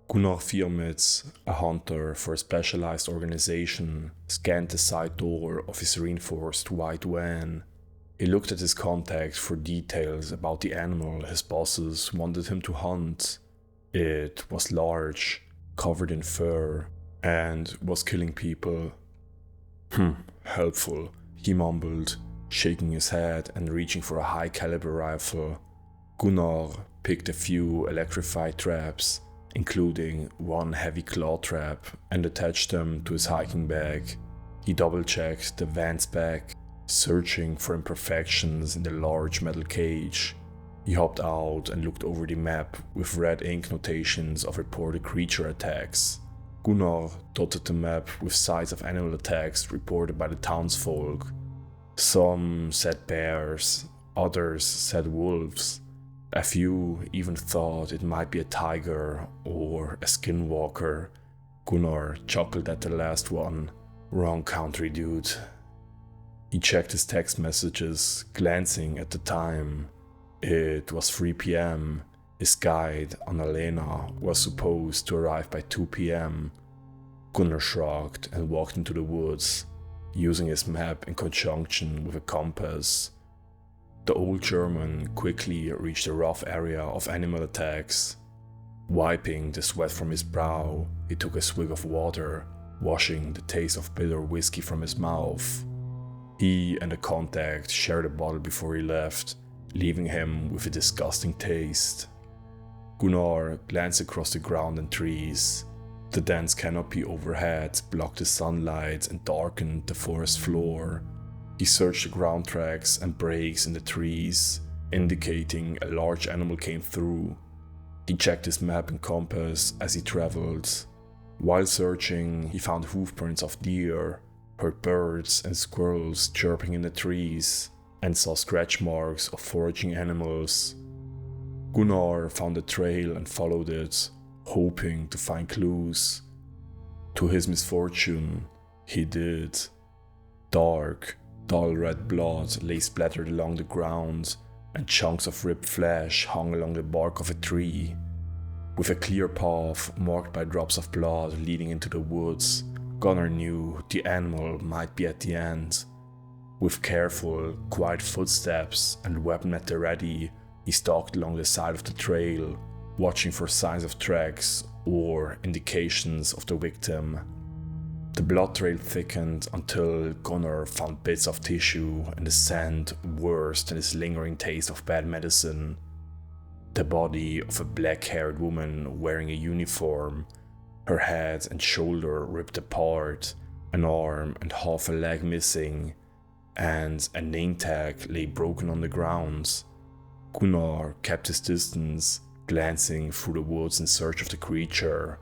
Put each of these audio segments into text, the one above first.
Gunnar Firmitz, a hunter for a specialized organization, scanned the side door of his reinforced white van. He looked at his contact for details about the animal his bosses wanted him to hunt. It was large, covered in fur, and was killing people. Helpful, he mumbled, shaking his head and reaching for a high-caliber rifle. Gunnar picked a few electrified traps, including one heavy claw trap, and attached them to his hiking bag. He double-checked the van's back, searching for imperfections in the large metal cage. He hopped out and looked over the map with red ink notations of reported creature attacks. Gunnar dotted the map with sites of animal attacks reported by the townsfolk. Some said bears, others said wolves. A few even thought it might be a tiger or a skinwalker. Gunnar chuckled at the last one. Wrong country, dude. He checked his text messages, glancing at the time. It was 3 p.m. His guide, Annalena, was supposed to arrive by 2 p.m. Gunnar shrugged and walked into the woods, using his map in conjunction with a compass. The old German quickly reached a rough area of animal attacks. Wiping the sweat from his brow, he took a swig of water, washing the taste of bitter whiskey from his mouth. He and the contact shared a bottle before he left, leaving him with a disgusting taste. Gunnar glanced across the ground and trees. The dense canopy overhead blocked the sunlight and darkened the forest floor. He searched the ground tracks and breaks in the trees, indicating a large animal came through. He checked his map and compass as he traveled. While searching, he found hoofprints of deer, heard birds and squirrels chirping in the trees, and saw scratch marks of foraging animals. Gunnar found a trail and followed it, hoping to find clues. To his misfortune, he did. Dark, dull red blood lay splattered along the ground, and chunks of ripped flesh hung along the bark of a tree. With a clear path marked by drops of blood leading into the woods, Gunnar knew the animal might be at the end. With careful, quiet footsteps and weapon at the ready, he stalked along the side of the trail, watching for signs of tracks or indications of the victim. The blood trail thickened until Gunnar found bits of tissue and the scent worse than his lingering taste of bad medicine. The body of a black-haired woman wearing a uniform, her head and shoulder ripped apart, an arm and half a leg missing, and a name tag lay broken on the ground. Gunnar kept his distance, glancing through the woods in search of the creature.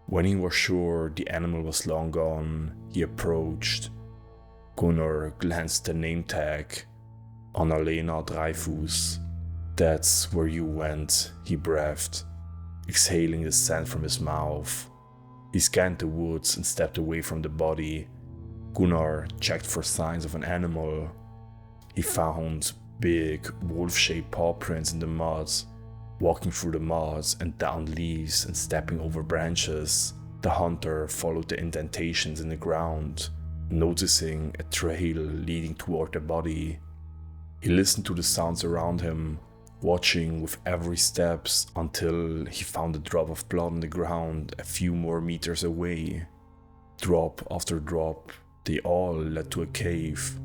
When he was sure the animal was long gone, he approached. Gunnar glanced at the name tag. Annalena Dreyfus. That's where you went, he breathed, exhaling the scent from his mouth. He scanned the woods and stepped away from the body. Gunnar checked for signs of an animal. He found big, wolf-shaped paw prints in the mud. Walking through the mud and down leaves and stepping over branches, the hunter followed the indentations in the ground, noticing a trail leading toward the body. He listened to the sounds around him, watching with every step until he found a drop of blood on the ground a few more meters away. Drop after drop, they all led to a cave.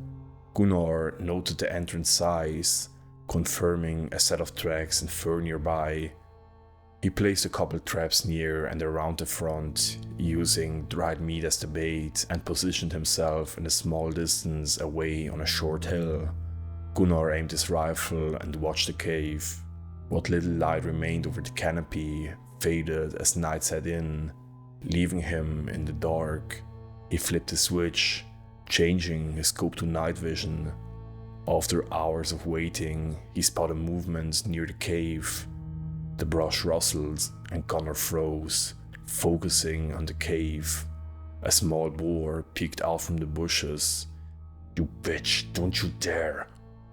Gunnar noted the entrance size, confirming a set of tracks and fur nearby. He placed a couple traps near and around the front, using dried meat as the bait, and positioned himself in a small distance away on a short hill. Gunnar aimed his rifle and watched the cave. What little light remained over the canopy faded as night set in, leaving him in the dark. He flipped the switch, changing his scope to night vision. After hours of waiting, he spotted movement near the cave. The brush rustled and Gunnar froze, focusing on the cave. A small boar peeked out from the bushes. "You bitch, don't you dare!"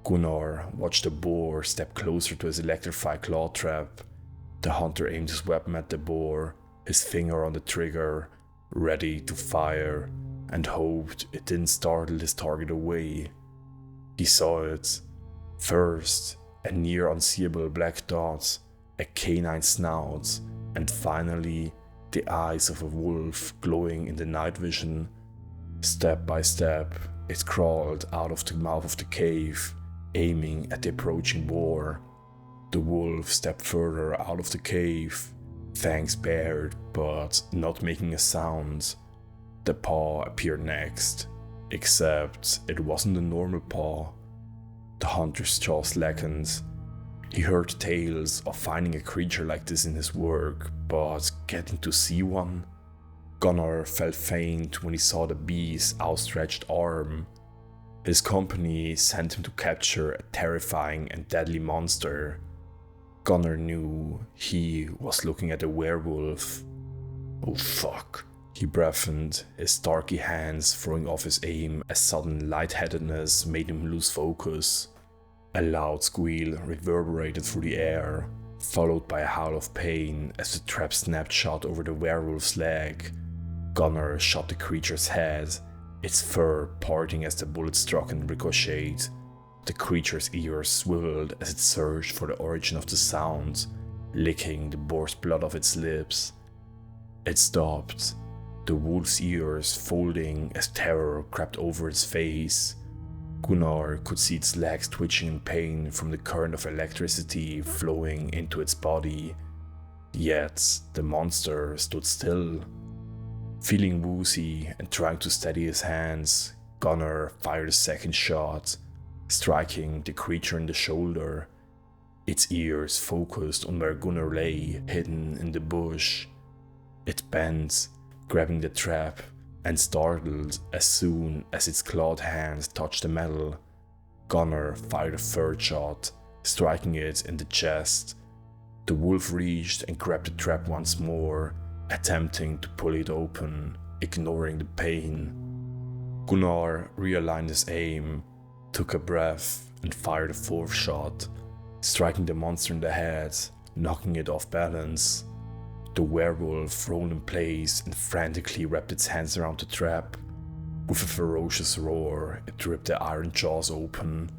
Gunnar watched the boar step closer to his electrified claw trap. The hunter aimed his weapon at the boar, his finger on the trigger, ready to fire, and hoped it didn't startle his target away. He saw it. First, a near unseeable black dot, a canine snout, and finally, the eyes of a wolf glowing in the night vision. Step by step, it crawled out of the mouth of the cave, aiming at the approaching boar. The wolf stepped further out of the cave, fangs bared but not making a sound. The paw appeared next, except it wasn't a normal paw. The hunter's jaw slackened. He heard tales of finding a creature like this in his work, but getting to see one? Gunnar felt faint when he saw the beast's outstretched arm. His company sent him to capture a terrifying and deadly monster. Gunnar knew he was looking at a werewolf. Oh fuck, he breathed, his starky hands throwing off his aim as sudden lightheadedness made him lose focus. A loud squeal reverberated through the air, followed by a howl of pain as the trap snapped shut over the werewolf's leg. Gunnar shot the creature's head, its fur parting as the bullet struck and ricocheted. The creature's ears swiveled as it searched for the origin of the sound, licking the boar's blood off its lips. It stopped, the wolf's ears folding as terror crept over its face. Gunnar could see its legs twitching in pain from the current of electricity flowing into its body. Yet the monster stood still. Feeling woozy and trying to steady his hands, Gunnar fired a second shot, striking the creature in the shoulder. Its ears focused on where Gunnar lay, hidden in the bush. It bent, grabbing the trap, and startled as soon as its clawed hands touched the metal. Gunnar fired a third shot, striking it in the chest. The wolf reached and grabbed the trap once more, attempting to pull it open, ignoring the pain. Gunnar realigned his aim, took a breath, and fired a fourth shot, striking the monster in the head, knocking it off balance. The werewolf rolled in place and frantically wrapped its hands around the trap. With a ferocious roar, it ripped the iron jaws open.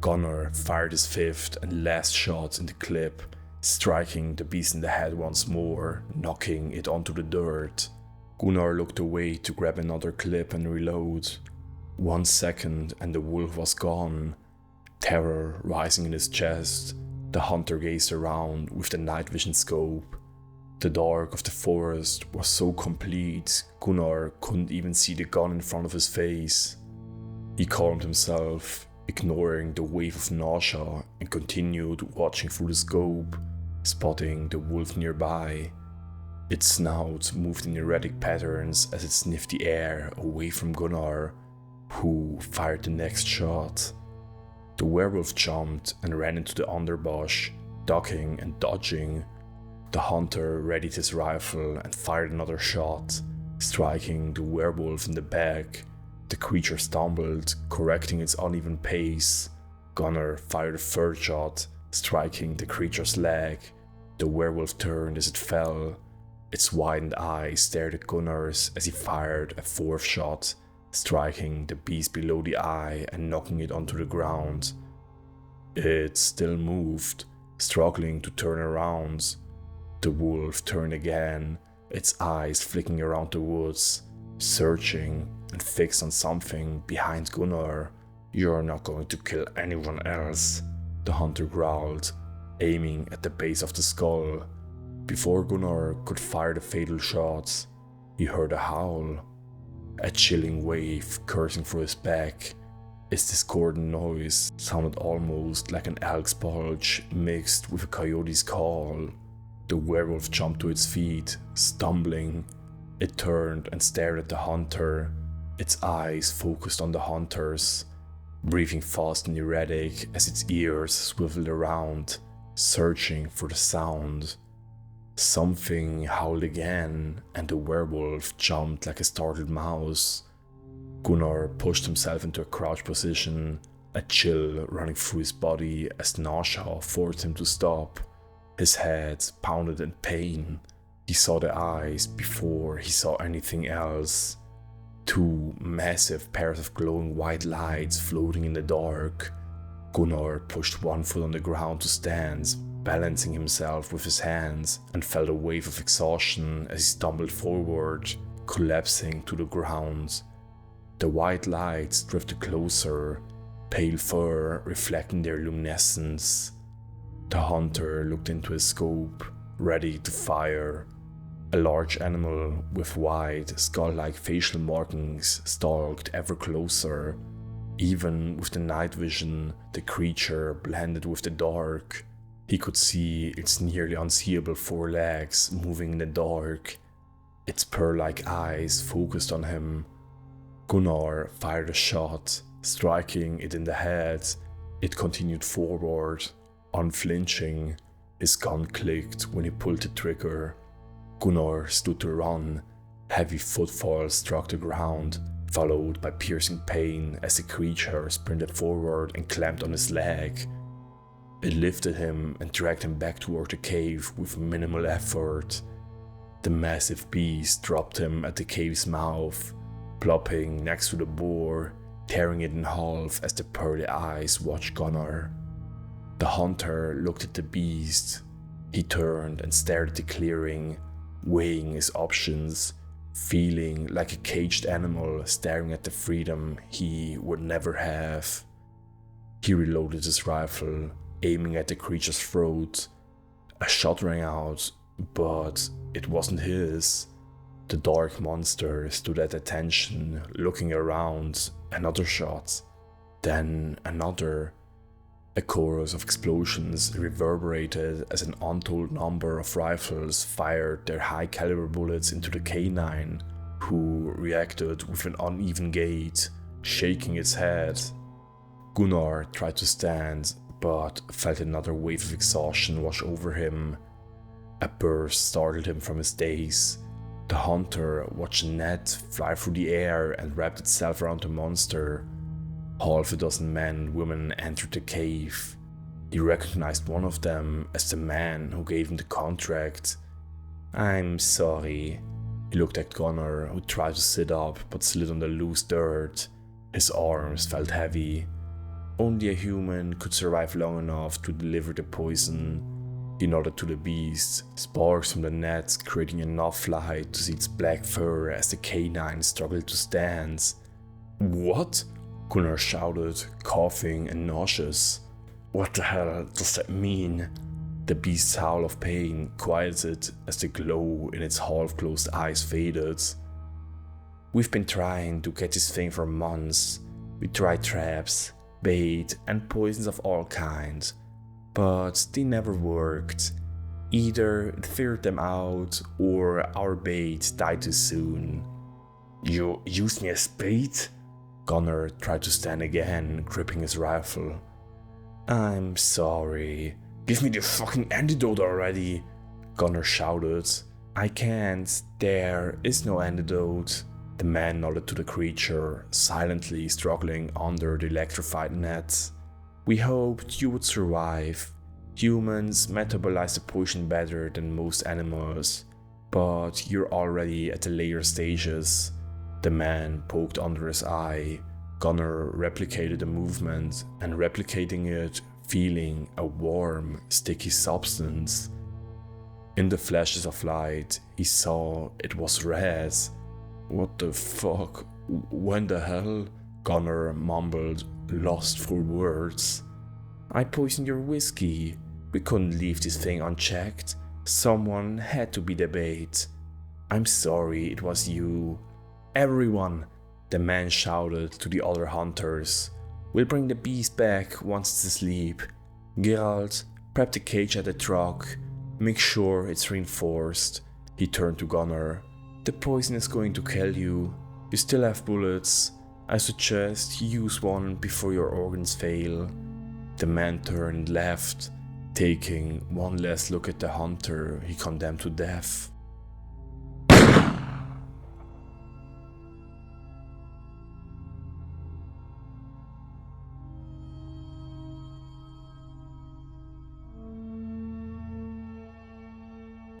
Gunnar fired his fifth and last shot in the clip, striking the beast in the head once more, knocking it onto the dirt. Gunnar looked away to grab another clip and reload. 1 second and the wolf was gone. Terror rising in his chest, the hunter gazed around with the night vision scope. The dark of the forest was so complete, Gunnar couldn't even see the gun in front of his face. He calmed himself, ignoring the wave of nausea, and continued watching through the scope, spotting the wolf nearby. Its snout moved in erratic patterns as it sniffed the air away from Gunnar, who fired the next shot. The werewolf jumped and ran into the underbrush, ducking and dodging. The hunter readied his rifle and fired another shot, striking the werewolf in the back. The creature stumbled, correcting its uneven pace. Gunnar fired a third shot, striking the creature's leg. The werewolf turned as it fell. Its widened eyes stared at Gunnar's as he fired a fourth shot, striking the beast below the eye and knocking it onto the ground. It still moved, struggling to turn around. The wolf turned again, its eyes flicking around the woods, searching and fixed on something behind Gunnar. "You're not going to kill anyone else," the hunter growled, aiming at the base of the skull. Before Gunnar could fire the fatal shot, he heard a howl. A chilling wave coursing through his back. Its discordant noise sounded almost like an elk's bulge mixed with a coyote's call. The werewolf jumped to its feet, stumbling. It turned and stared at the hunter, its eyes focused on the hunter's, breathing fast and erratic as its ears swiveled around, searching for the sound. Something howled again, and the werewolf jumped like a startled mouse. Gunnar pushed himself into a crouch position, a chill running through his body as nausea forced him to stop. His head pounded in pain. He saw the eyes before he saw anything else. Two massive pairs of glowing white lights floating in the dark. Gunnar pushed one foot on the ground to stand, balancing himself with his hands, and felt a wave of exhaustion as he stumbled forward, collapsing to the ground. The white lights drifted closer, pale fur reflecting their luminescence. The hunter looked into his scope, ready to fire. A large animal with wide, skull-like facial markings stalked ever closer. Even with the night vision, the creature blended with the dark. He could see its nearly unseeable forelegs moving in the dark. Its pearl-like eyes focused on him. Gunnar fired a shot, striking it in the head. It continued forward, unflinching. His gun clicked when he pulled the trigger. Gunnar stood to run. Heavy footfalls struck the ground, followed by piercing pain as the creature sprinted forward and clamped on his leg. It lifted him and dragged him back toward the cave with minimal effort. The massive beast dropped him at the cave's mouth, plopping next to the boar, tearing it in half as the pearly eyes watched Gunnar. The hunter looked at the beast. He turned and stared at the clearing, weighing his options, feeling like a caged animal staring at the freedom he would never have. He reloaded his rifle, aiming at the creature's throat. A shot rang out, but it wasn't his. The dark monster stood at attention, looking around. Another shot, then another. A chorus of explosions reverberated as an untold number of rifles fired their high-caliber bullets into the canine, who reacted with an uneven gait, shaking its head. Gunnar tried to stand, but felt another wave of exhaustion wash over him. A burst startled him from his daze. The hunter watched a net fly through the air and wrapped itself around the monster. Half a dozen men and women entered the cave. He recognized one of them as the man who gave him the contract. "I'm sorry." He looked at Gunnar, who tried to sit up but slid on the loose dirt. His arms felt heavy. Only a human could survive long enough to deliver the poison. He nodded to the beast, sparks from the net creating enough light to see its black fur as the canine struggled to stand. "What?" Gunnar shouted, coughing and nauseous. "What the hell does that mean?" The beast's howl of pain quieted as the glow in its half-closed eyes faded. "We've been trying to get this thing for months. We tried traps, bait, and poisons of all kinds, but they never worked. Either it figured them out, or our bait died too soon." "You used me as bait?" Gunnar tried to stand again, gripping his rifle. "I'm sorry. Give me the fucking antidote already," Gunnar shouted. "I can't. There is no antidote." The man nodded to the creature, silently struggling under the electrified net. "We hoped you would survive. Humans metabolize the poison better than most animals, but you're already at the later stages." The man poked under his eye. Gunnar replicated the movement, and replicating it, feeling a warm, sticky substance. In the flashes of light, he saw it was red. "What the fuck? When the hell?" Gunnar mumbled, lost for words. "I poisoned your whiskey. We couldn't leave this thing unchecked. Someone had to be the bait. I'm sorry it was you." "Everyone," the man shouted to the other hunters. "We'll bring the beast back once it's asleep. Geralt, prep the cage at the truck. Make sure it's reinforced." He turned to Gunnar. "The poison is going to kill you. You still have bullets. I suggest you use one before your organs fail." The man turned left, taking one last look at the hunter he condemned to death.